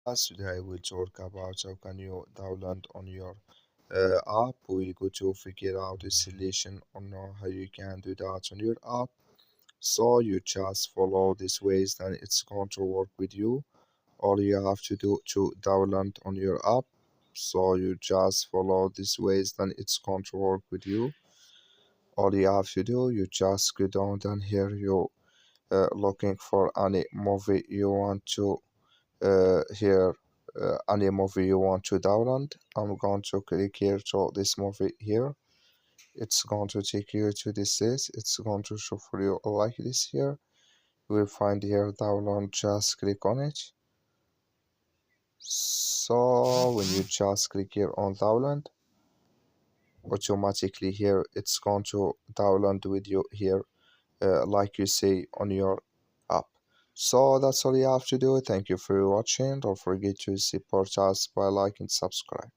Today I will talk about how can you download on your app. We go to figure out the solution on how you can do that on your app. So you just follow these ways, then it's going to work with you. All you have to do to download on your app. So you just follow these ways, then it's going to work with you. All you have to do, you just go down here. You looking for any movie you want to here any movie you want to download. I'm going to click here to this movie here. It's going to take you to this list. It's going to show for you like this here. You will find here download, just click on it. So when you just click here on download, automatically here it's going to download with you here like you see on your app. So that's all you have to do. Thank you for watching. Don't forget to support us by like and subscribe.